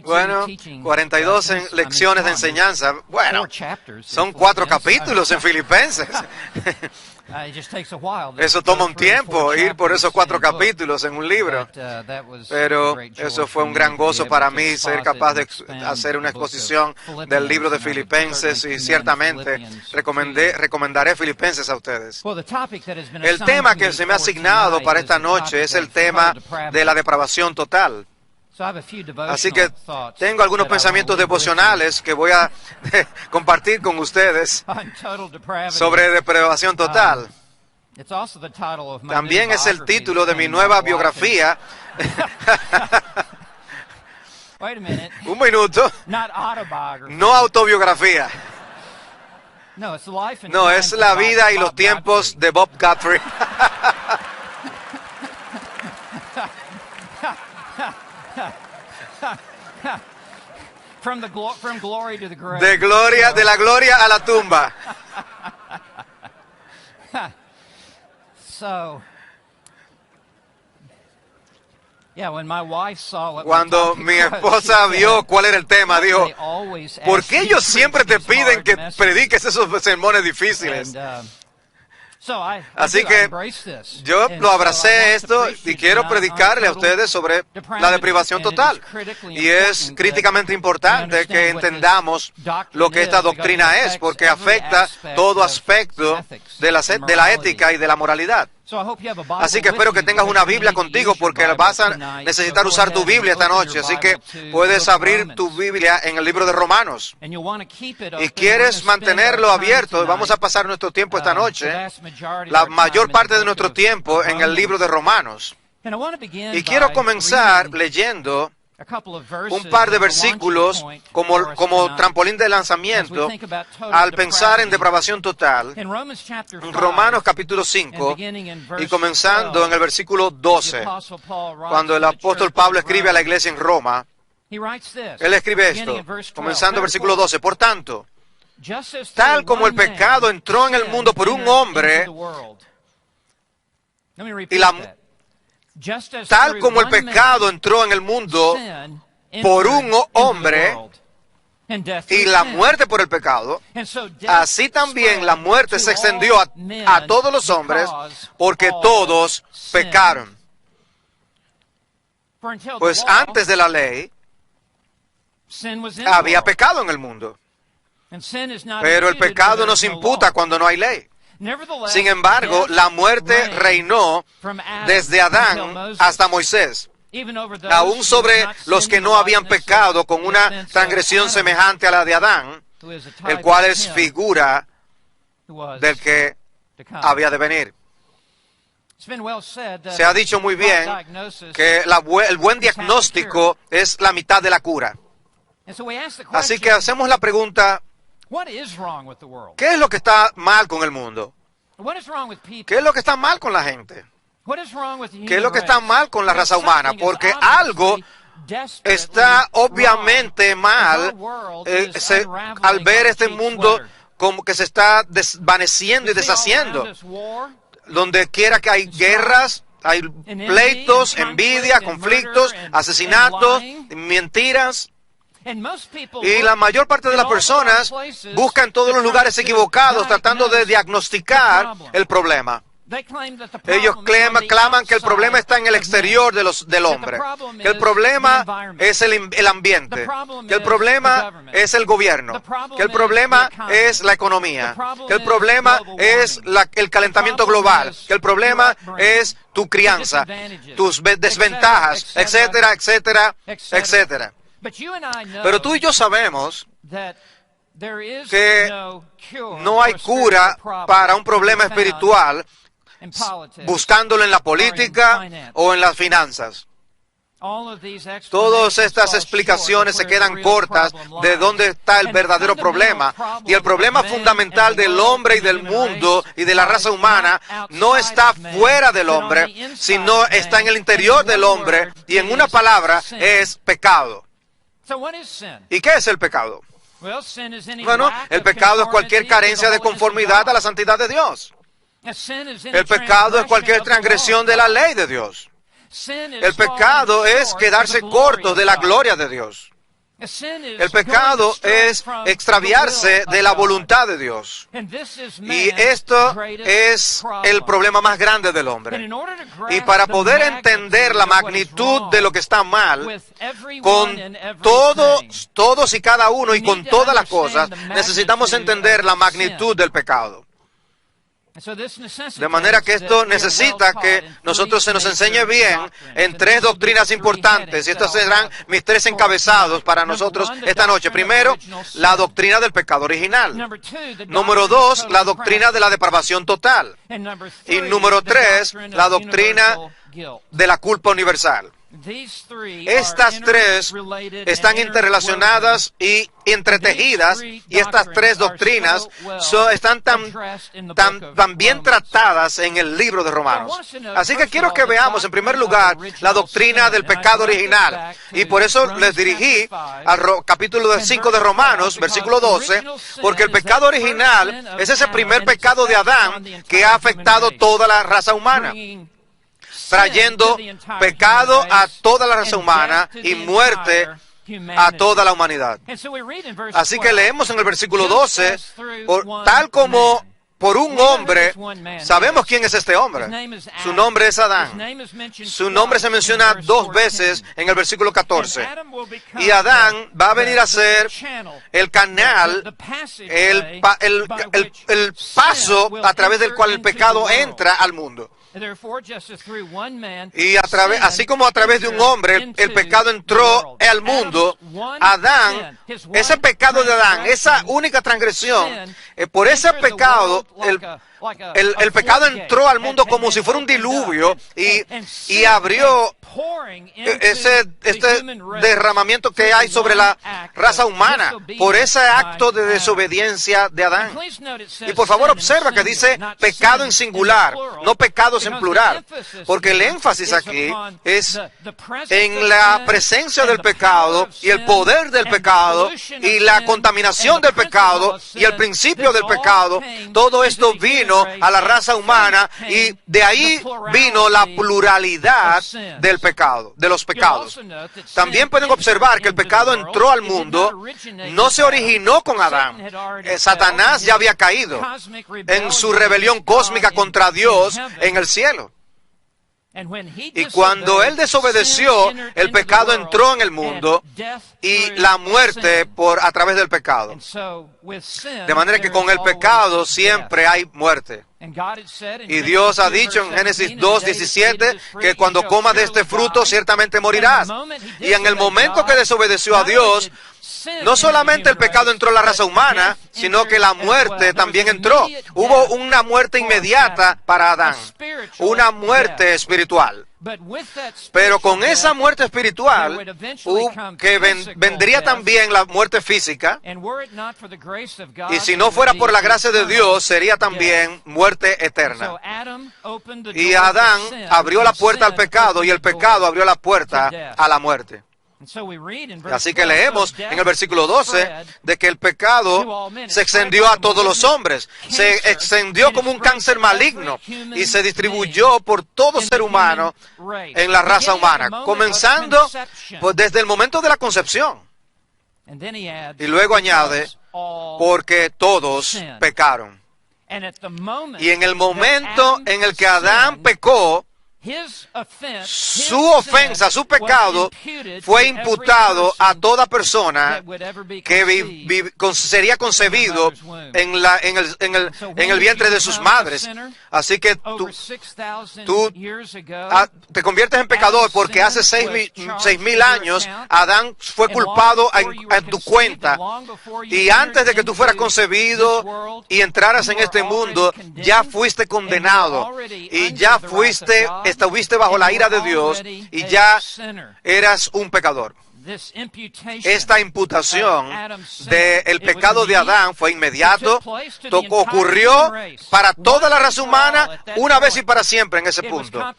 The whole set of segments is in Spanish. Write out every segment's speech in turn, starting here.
Bueno, 42 lecciones de enseñanza. Bueno, son 4 capítulos en Filipenses. Eso toma un tiempo, ir por esos 4 capítulos en un libro. Pero eso fue un gran gozo para mí, ser capaz de hacer una exposición del libro de Filipenses, y ciertamente recomendaré Filipenses a ustedes. El tema que se me ha asignado para esta noche es el tema de la depravación total. Así que tengo algunos pensamientos devocionales que voy a compartir con ustedes sobre depravación total. También es el título de mi nueva biografía. Un minuto. No autobiografía. No, es la vida y los tiempos de Bob Guthrie. De la gloria a la tumba. Cuando mi esposa vio cuál era el tema, dijo, ¿por qué ellos siempre te piden que prediques esos sermones difíciles? Así que yo lo abracé esto y quiero predicarle a ustedes sobre la deprivación total. Y es críticamente importante que entendamos lo que esta doctrina es, porque afecta todo aspecto de la ética y de la moralidad. Así que espero que tengas una Biblia contigo, porque vas a necesitar usar tu Biblia esta noche. Así que puedes abrir tu Biblia en el libro de Romanos. Y quieres mantenerlo abierto. Y vamos a pasar nuestro tiempo esta noche, la mayor parte de nuestro tiempo, en el libro de Romanos. Y quiero comenzar leyendo un par de versículos como trampolín de lanzamiento al pensar en depravación total. En Romanos capítulo 5 y comenzando en el versículo 12, cuando el apóstol Pablo escribe a la iglesia en Roma, él escribe esto, comenzando el versículo 12: por tanto, tal como el pecado entró en el mundo por un hombre, tal como el pecado entró en el mundo por un hombre, y la muerte por el pecado, así también la muerte se extendió a todos los hombres, porque todos pecaron. Pues antes de la ley había pecado en el mundo, pero el pecado no se imputa cuando no hay ley. Sin embargo, la muerte reinó desde Adán hasta Moisés, aún sobre los que no habían pecado con una transgresión semejante a la de Adán, el cual es figura del que había de venir. Se ha dicho muy bien que el buen diagnóstico es la mitad de la cura. Así que hacemos la pregunta: ¿qué es lo que está mal con el mundo? ¿Qué es lo que está mal con la gente? ¿Qué es lo que está mal con la raza humana? Porque algo está obviamente mal al ver este mundo como que se está desvaneciendo y deshaciendo. Donde quiera que hay guerras, hay pleitos, envidia, conflictos, asesinatos, mentiras. Y la mayor parte de las personas buscan en todos los lugares equivocados tratando de diagnosticar el problema. Ellos claman que el problema está en el exterior del hombre, que el problema es el ambiente, que el problema es el gobierno, que el problema es la economía, que el problema es el calentamiento global, que el problema es tu crianza, tus desventajas, etcétera, etcétera, etcétera. Pero tú y yo sabemos que no hay cura para un problema espiritual buscándolo en la política o en las finanzas. Todas estas explicaciones se quedan cortas de dónde está el verdadero problema. Y el problema fundamental del hombre y del mundo y de la raza humana no está fuera del hombre, sino está en el interior del hombre, y en una palabra es pecado. ¿Y qué es el pecado? Bueno, el pecado es cualquier carencia de conformidad a la santidad de Dios. El pecado es cualquier transgresión de la ley de Dios. El pecado es quedarse corto de la gloria de Dios. El pecado es extraviarse de la voluntad de Dios. Y esto es el problema más grande del hombre. Y para poder entender la magnitud de lo que está mal, con todos y cada uno y con todas las cosas, necesitamos entender la magnitud del pecado. De manera que esto necesita que nosotros se nos enseñe bien en tres doctrinas importantes, y estos serán mis tres encabezados para nosotros esta noche. Primero, la doctrina del pecado original. Número dos, la doctrina de la depravación total. Y número tres, la doctrina de la culpa universal. Estas tres están interrelacionadas y entretejidas, y estas tres doctrinas están tan bien tratadas en el libro de Romanos. Así que quiero que veamos en primer lugar la doctrina del pecado original, y por eso les dirigí al capítulo 5 de Romanos, versículo 12, porque el pecado original es ese primer pecado de Adán que ha afectado toda la raza humana, trayendo pecado a toda la raza humana y muerte a toda la humanidad. Así que leemos en el versículo 12, tal como por un hombre, sabemos quién es este hombre. Su nombre es Adán. Su nombre se menciona 2 veces en el versículo 14. Y Adán va a venir a ser el canal, el paso a través del cual el pecado entra al mundo. Y así como a través de un hombre el pecado entró al mundo, Adán, ese pecado de Adán, esa única transgresión, por ese pecado, el pecado entró al mundo como si fuera un diluvio y abrió este derramamiento que hay sobre la raza humana por ese acto de desobediencia de Adán. Y por favor observa que dice pecado en singular, no pecados en plural, porque el énfasis aquí es en la presencia del pecado y el poder del pecado y la contaminación del pecado y el principio del pecado. Todo esto vino a la raza humana y de ahí vino la pluralidad del pecado, de los pecados. También pueden observar que el pecado entró al mundo, no se originó con Adán. Satanás ya había caído en su rebelión cósmica contra Dios en el cielo. Y cuando él desobedeció, el pecado entró en el mundo y la muerte a través del pecado. De manera que con el pecado siempre hay muerte. Y Dios ha dicho en Génesis 2:17 que cuando comas de este fruto ciertamente morirás. Y en el momento que desobedeció a Dios, no solamente el pecado entró en la raza humana, sino que la muerte también entró. Hubo una muerte inmediata para Adán, una muerte espiritual. Pero con esa muerte espiritual, que vendría también la muerte física, y si no fuera por la gracia de Dios, sería también muerte eterna. Y Adán abrió la puerta al pecado, y el pecado abrió la puerta a la muerte. Así que leemos en el versículo 12 de que el pecado se extendió a todos los hombres, se extendió como un cáncer maligno y se distribuyó por todo ser humano en la raza humana, comenzando desde el momento de la concepción. Y luego añade, porque todos pecaron. Y en el momento en el que Adán pecó, su ofensa, su pecado, fue imputado a toda persona que sería concebido en el vientre de sus madres. Así que tú te conviertes en pecador porque hace 6,000 años Adán fue culpado en tu cuenta. Y antes de que tú fueras concebido y entraras en este mundo, ya fuiste condenado y ya estuviste bajo la ira de Dios y ya eras un pecador. esta imputación del pecado de Adán fue inmediato, ocurrió para toda la raza humana una vez y para siempre en ese punto.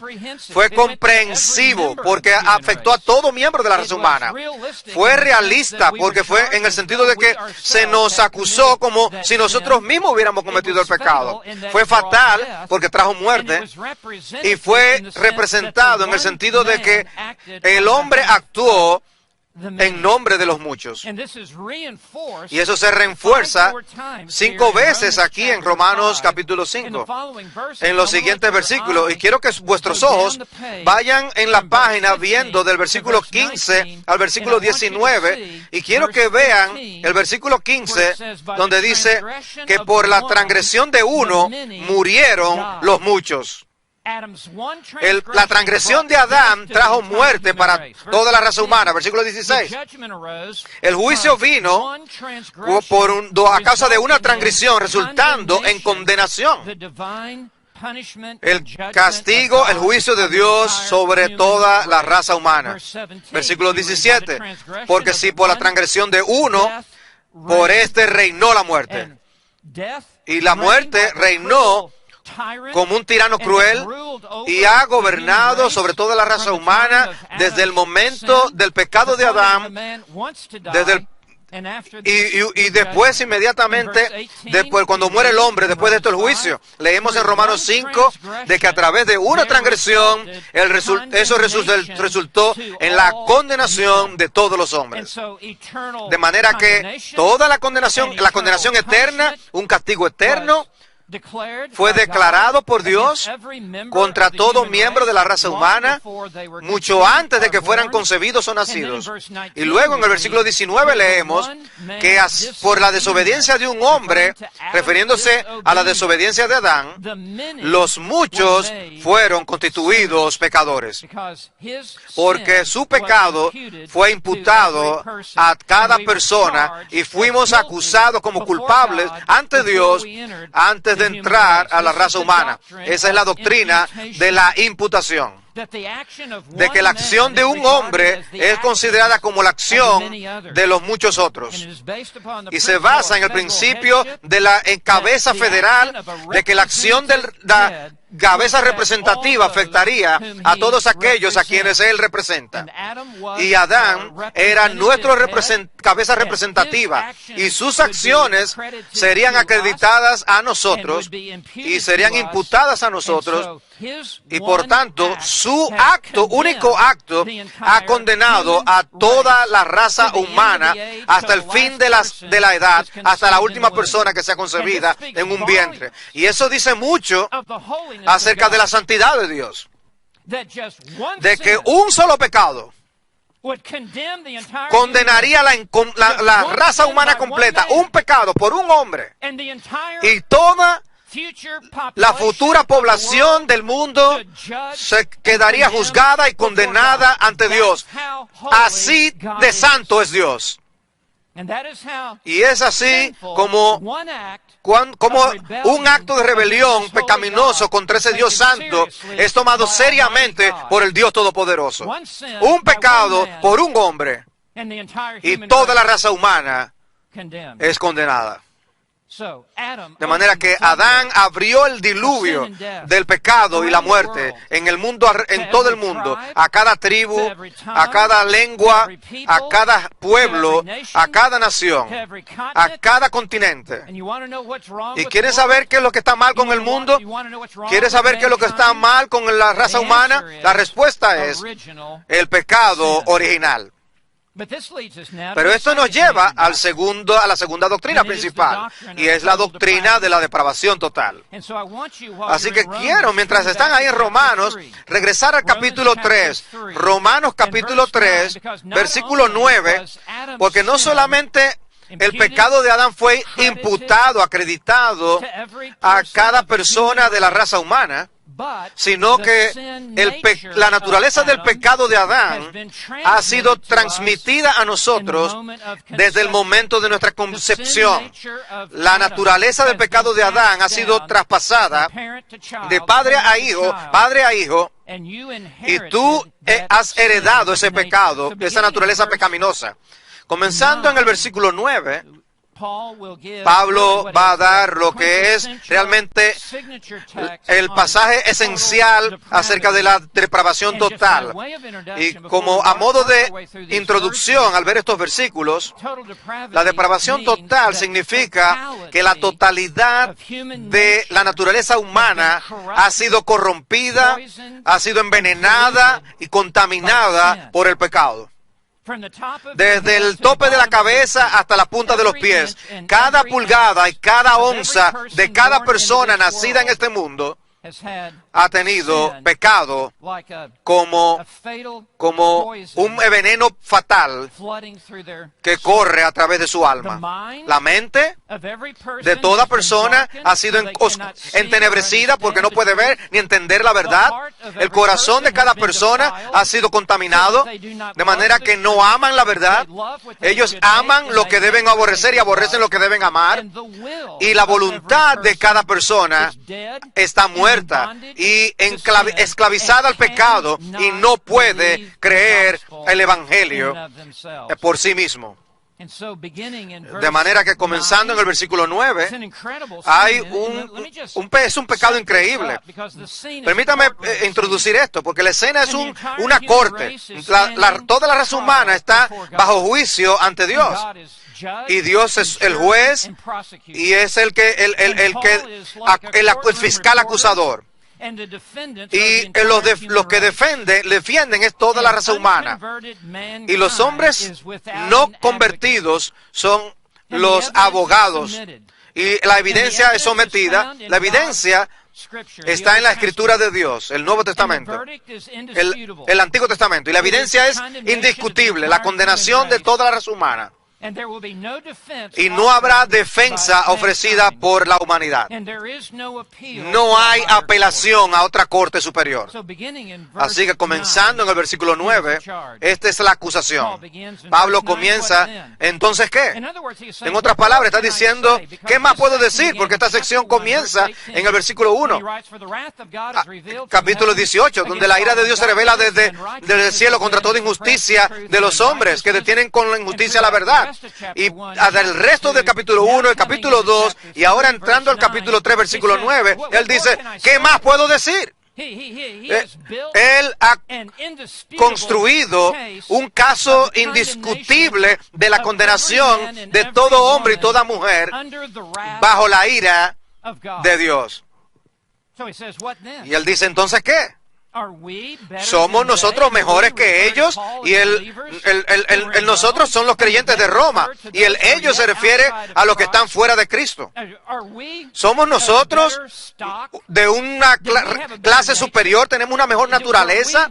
Fue comprensivo porque afectó a todo miembro de la raza humana. Fue realista porque fue en el sentido de que se nos acusó como si nosotros mismos hubiéramos cometido el pecado. Fue fatal porque trajo muerte y fue representado en el sentido de que el hombre actuó en nombre de los muchos. Y eso se refuerza 5 veces aquí en Romanos capítulo 5, en los siguientes versículos. Y quiero que vuestros ojos vayan en la página viendo del versículo 15 al versículo 19. Y quiero que vean el versículo 15, donde dice que por la transgresión de uno murieron los muchos. La transgresión de Adán trajo muerte para toda la raza humana. Versículo 16. El juicio vino a causa de una transgresión, resultando en condenación. El castigo, el juicio de Dios sobre toda la raza humana. Versículo 17. Porque si por la transgresión de uno, por este reinó la muerte. Y la muerte reinó como un tirano cruel y ha gobernado sobre toda la raza humana desde el momento del pecado de Adán, y después inmediatamente, después cuando muere el hombre, después de esto el juicio. Leemos en Romanos 5 de que a través de una transgresión eso resultó en la condenación de todos los hombres. De manera que toda la condenación eterna, un castigo eterno, fue declarado por Dios contra todo miembro de la raza humana mucho antes de que fueran concebidos o nacidos. Y luego en el versículo 19 leemos que por la desobediencia de un hombre, refiriéndose a la desobediencia de Adán, los muchos fueron constituidos pecadores. Porque su pecado fue imputado a cada persona y fuimos acusados como culpables ante Dios antes de entrar a la raza humana. Esa es la doctrina de la imputación. De que la acción de un hombre es considerada como la acción de los muchos otros. Y se basa en el principio de la cabeza federal, de que la acción de la cabeza representativa afectaría a todos aquellos a quienes él representa. Y Adán era nuestra cabeza representativa, y sus acciones serían acreditadas a nosotros y serían imputadas a nosotros, y por tanto su único acto, ha condenado a toda la raza humana hasta el fin de la edad, hasta la última persona que sea concebida en un vientre. Y eso dice mucho acerca de la santidad de Dios, de que un solo pecado condenaría la raza humana completa, un pecado por un hombre, y toda la futura población del mundo se quedaría juzgada y condenada ante Dios. Así de santo es Dios. Y es así como un acto de rebelión pecaminoso contra ese Dios santo es tomado seriamente por el Dios Todopoderoso. Un pecado por un hombre y toda la raza humana es condenada. De manera que Adán abrió el diluvio del pecado y la muerte en el mundo, en todo el mundo, a cada tribu, a cada lengua, a cada pueblo, a cada nación, a cada continente. ¿Y quieres saber qué es lo que está mal con el mundo? ¿Quieres saber qué es lo que está mal con la raza humana? La respuesta es el pecado original. Pero esto nos lleva a la segunda doctrina principal, y es la doctrina de la depravación total. Así que quiero, mientras están ahí en Romanos, regresar al capítulo 3, Romanos capítulo 3, versículo 9, porque no solamente el pecado de Adán fue imputado, acreditado a cada persona de la raza humana, sino que la naturaleza del pecado de Adán ha sido transmitida a nosotros desde el momento de nuestra concepción. La naturaleza del pecado de Adán ha sido traspasada de padre a hijo, Y tú has heredado ese pecado, esa naturaleza pecaminosa. Comenzando en el versículo 9, Pablo va a dar lo que es realmente el pasaje esencial acerca de la depravación total. Y como a modo de introducción, al ver estos versículos, la depravación total significa que la totalidad de la naturaleza humana ha sido corrompida, ha sido envenenada y contaminada por el pecado. Desde el tope de la cabeza hasta la punta de los pies, cada pulgada y cada onza de cada persona nacida en este mundo ha tenido pecado como un veneno fatal que corre a través de su alma. La mente de toda persona ha sido entenebrecida porque no puede ver ni entender la verdad. El corazón de cada persona ha sido contaminado de manera que no aman la verdad. Ellos aman lo que deben aborrecer y aborrecen lo que deben amar. Y la voluntad de cada persona está muerta y esclavizada al pecado y no puede creer el evangelio por sí mismo. De manera que comenzando en el versículo 9, hay un pecado increíble. Permítame introducir esto, porque la escena es una corte. Toda la raza humana está bajo juicio ante Dios. Y Dios es el juez y es el fiscal acusador. Y los que defienden es toda la raza humana. Y los hombres no convertidos son los abogados. Y la evidencia es sometida. La evidencia está en la Escritura de Dios, el Nuevo Testamento, el Antiguo Testamento. Y la evidencia es indiscutible, la condenación de toda la raza humana. Y no habrá defensa ofrecida por la humanidad. No hay apelación a otra corte superior. Así que comenzando en el versículo 9, esta es la acusación. Pablo comienza, ¿entonces qué? En otras palabras, está diciendo, ¿qué más puedo decir? Porque esta sección comienza en el versículo 1, capítulo 18, donde la ira de Dios se revela desde el cielo contra toda injusticia de los hombres que detienen con la injusticia la verdad. Y el resto del capítulo 1, el capítulo 2, y ahora entrando al capítulo 3, versículo 9, él dice, ¿qué más puedo decir? Él ha construido un caso indiscutible de la condenación de todo hombre y toda mujer bajo la ira de Dios. Y él dice, ¿entonces qué? ¿Somos nosotros mejores que ellos? Y el nosotros son los creyentes de Roma. Y el ellos se refiere a los que están fuera de Cristo. ¿Somos nosotros de una clase superior? ¿Tenemos una mejor naturaleza?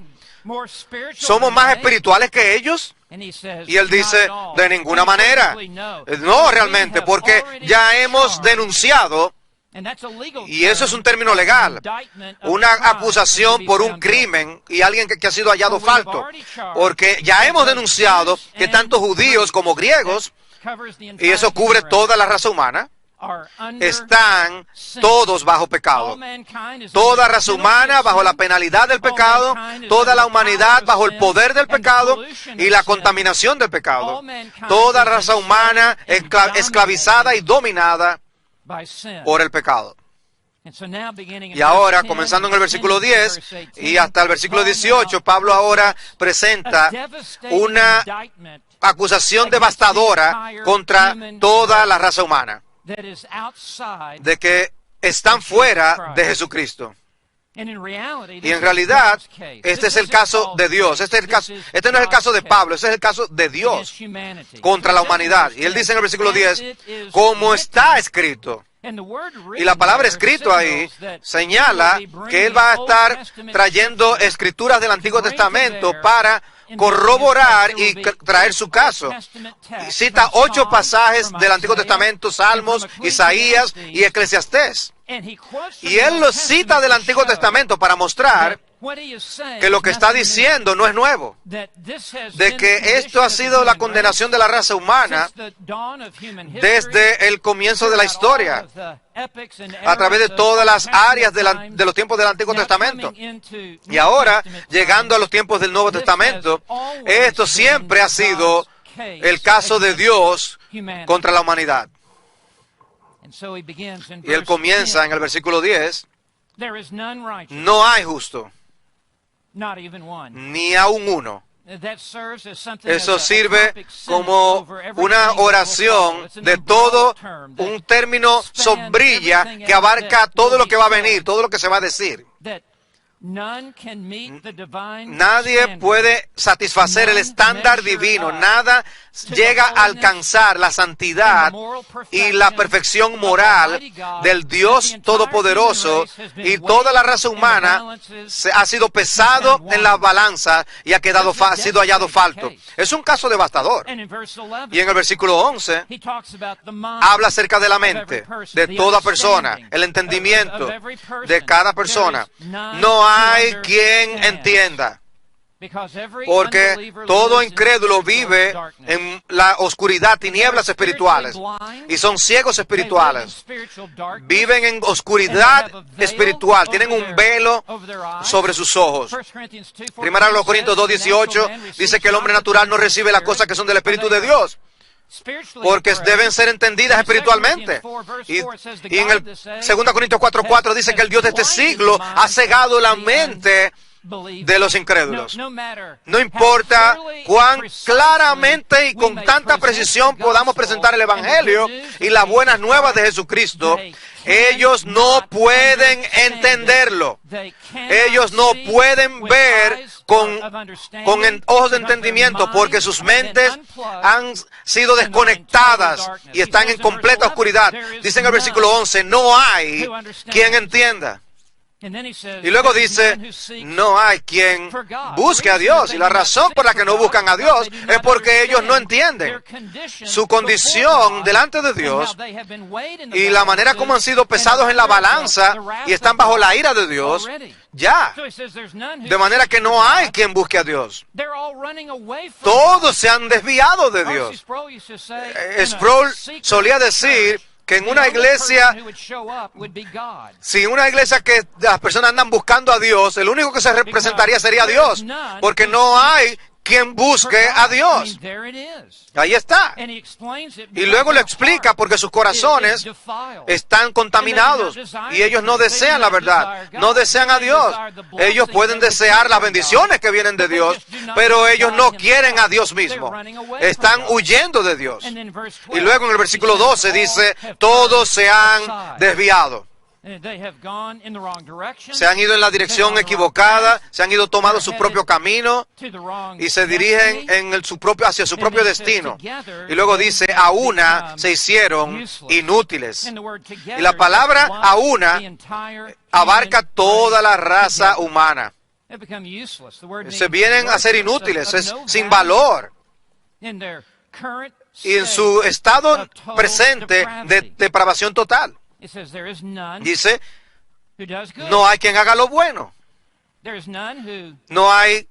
¿Somos más espirituales que ellos? Y él dice, de ninguna manera. No, realmente, porque ya hemos denunciado. Y eso es un término legal, una acusación por un crimen y alguien que ha sido hallado falto, porque ya hemos denunciado que tanto judíos como griegos, y eso cubre toda la raza humana, están todos bajo pecado. Toda raza humana bajo la penalidad del pecado, toda la humanidad bajo el poder del pecado y la contaminación del pecado. Toda raza humana esclavizada y dominada por el pecado. Y ahora, comenzando en el versículo 10 y hasta el versículo 18, Pablo ahora presenta una acusación devastadora contra toda la raza humana, de que están fuera de Jesucristo. Y en realidad, este es el caso de Dios. Este no es el caso de Pablo, este es el caso de Dios contra la humanidad. Y él dice en el versículo 10, como está escrito. Y la palabra escrito ahí señala que él va a estar trayendo escrituras del Antiguo Testamento para corroborar y traer su caso. Cita 8 pasajes del Antiguo Testamento, Salmos, Isaías y Eclesiastés. Y él lo cita del Antiguo Testamento para mostrar que lo que está diciendo no es nuevo, de que esto ha sido la condenación de la raza humana desde el comienzo de la historia, a través de todas las áreas de los tiempos del Antiguo Testamento. Y ahora, llegando a los tiempos del Nuevo Testamento, esto siempre ha sido el caso de Dios contra la humanidad. Y él comienza en el versículo 10, no hay justo, ni aun uno. Eso sirve como una oración de todo un término sombrilla que abarca todo lo que va a venir, todo lo que se va a decir. Nadie puede satisfacer el estándar divino, nada llega a alcanzar la santidad y la perfección moral del Dios Todopoderoso, y toda la raza humana ha sido pesado en la balanza y ha sido hallado falto. Es un caso devastador. Y en el versículo 11 habla acerca de la mente de toda persona, el entendimiento de cada persona. No hay quien entienda, porque todo incrédulo vive en la oscuridad, tinieblas espirituales, y son ciegos espirituales. Viven en oscuridad espiritual, tienen un velo sobre sus ojos. Primera de los Corintios 2:18 dice que el hombre natural no recibe las cosas que son del Espíritu de Dios, porque deben ser entendidas espiritualmente. Y en el 2 Corintios 4:4 dice que el Dios de este siglo ha cegado la mente de los incrédulos. No importa cuán claramente y con tanta precisión podamos presentar el Evangelio y las buenas nuevas de Jesucristo, ellos no pueden entenderlo. Ellos no pueden ver con ojos de entendimiento, porque sus mentes han sido desconectadas y están en completa oscuridad. Dice en el versículo 11, no hay quien entienda. Y luego dice, no hay quien busque a Dios. Y la razón por la que no buscan a Dios es porque ellos no entienden su condición delante de Dios y la manera como han sido pesados en la balanza y están bajo la ira de Dios. Ya. De manera que no hay quien busque a Dios. Todos se han desviado de Dios. Sproul solía decir que en una iglesia, si una iglesia que las personas andan buscando a Dios, el único que se representaría sería Dios, porque no hay quien busque a Dios. Ahí está. Y luego le explica porque sus corazones están contaminados y ellos no desean la verdad, no desean a Dios. Ellos pueden desear las bendiciones que vienen de Dios, pero ellos no quieren a Dios mismo. Están huyendo de Dios. Y luego en el versículo 12 dice, todos se han desviado. Se han ido en la dirección equivocada, se han ido tomando su propio camino y se dirigen hacia su propio destino. Y luego dice, a una se hicieron inútiles. Y la palabra a una abarca toda la raza humana. Se vienen a ser inútiles, es sin valor. Y en su estado presente de depravación total. Dice, no hay quien haga lo bueno. No hay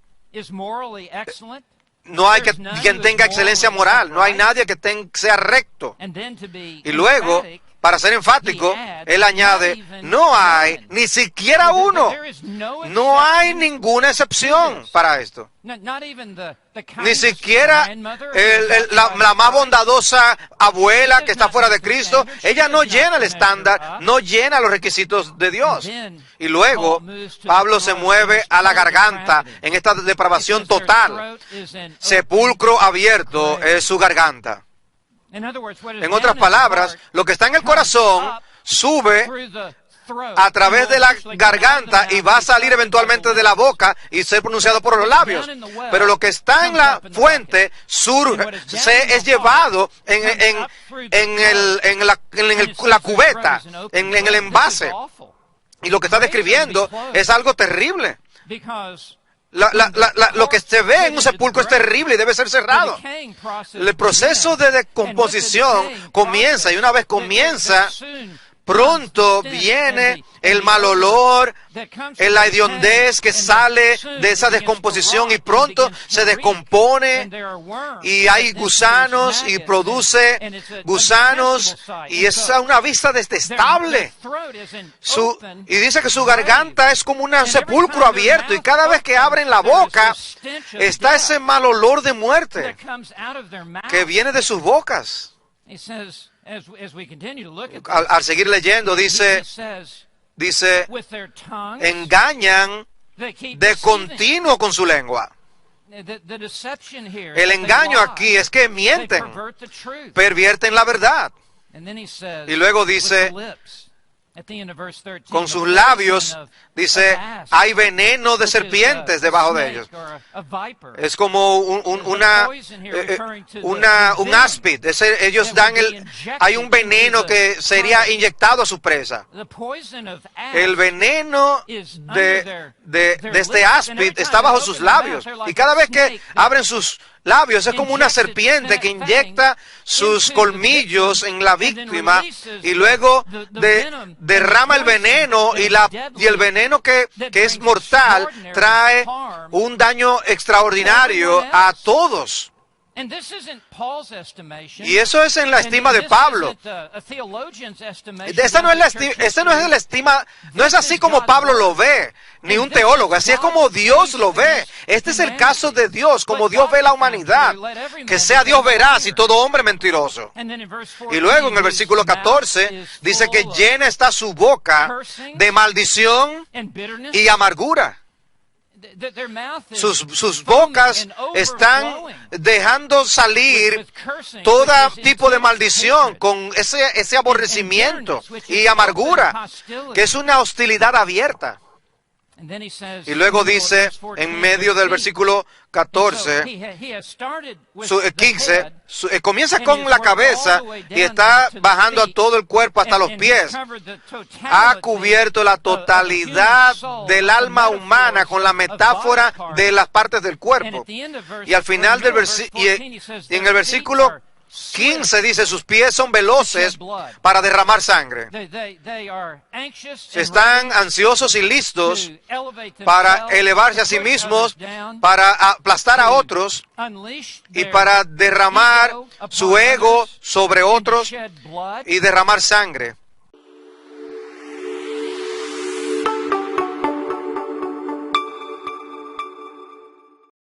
quien tenga excelencia moral. No hay nadie que sea recto. Y luego, para ser enfático, él añade, no hay ni siquiera uno. No hay ninguna excepción para esto. Ni siquiera la más bondadosa abuela que está fuera de Cristo, ella no llena el estándar, no llena los requisitos de Dios. Y luego Pablo se mueve a la garganta en esta depravación total. Sepulcro abierto es su garganta. En otras palabras, lo que está en el corazón sube a través de la garganta y va a salir eventualmente de la boca y ser pronunciado por los labios. Pero lo que está en la fuente es llevado en la cubeta, en el envase. Y lo que está describiendo es algo terrible. Lo que se ve en un sepulcro es terrible y debe ser cerrado. El proceso de descomposición comienza, y una vez comienza, pronto viene el mal olor, la hediondez que sale de esa descomposición y pronto se descompone y hay gusanos y produce gusanos y es una vista detestable. Y dice que su garganta es como un sepulcro abierto y cada vez que abren la boca está ese mal olor de muerte que viene de sus bocas. Al seguir leyendo dice, engañan de continuo con su lengua. El engaño aquí es que mienten, pervierten la verdad. Y luego dice, con sus labios, dice, hay veneno de serpientes debajo de ellos. Es como un áspid. Ellos dan hay un veneno que sería inyectado a su presa. El veneno de este áspid está bajo sus labios. Y cada vez que abren sus labios es como una serpiente que inyecta sus colmillos en la víctima y luego derrama el veneno y el veneno que es mortal trae un daño extraordinario a todos. Y eso es en la estima de Pablo. Esta no es la estima, no es así como Pablo lo ve, ni un teólogo, así es como Dios lo ve. Este es el caso de Dios, como Dios ve la humanidad, que sea Dios veraz y todo hombre mentiroso. Y luego en el versículo 14 dice que llena está su boca de maldición y amargura. Sus bocas están dejando salir todo tipo de maldición con ese aborrecimiento y amargura, que es una hostilidad abierta. Y luego dice, en medio del versículo 15, comienza con la cabeza y está bajando a todo el cuerpo hasta los pies. Ha cubierto la totalidad del alma humana con la metáfora de las partes del cuerpo. Y al final del en el versículo 15 dice, sus pies son veloces para derramar sangre. Están ansiosos y listos para elevarse a sí mismos, para aplastar a otros y para derramar su ego sobre otros y derramar sangre.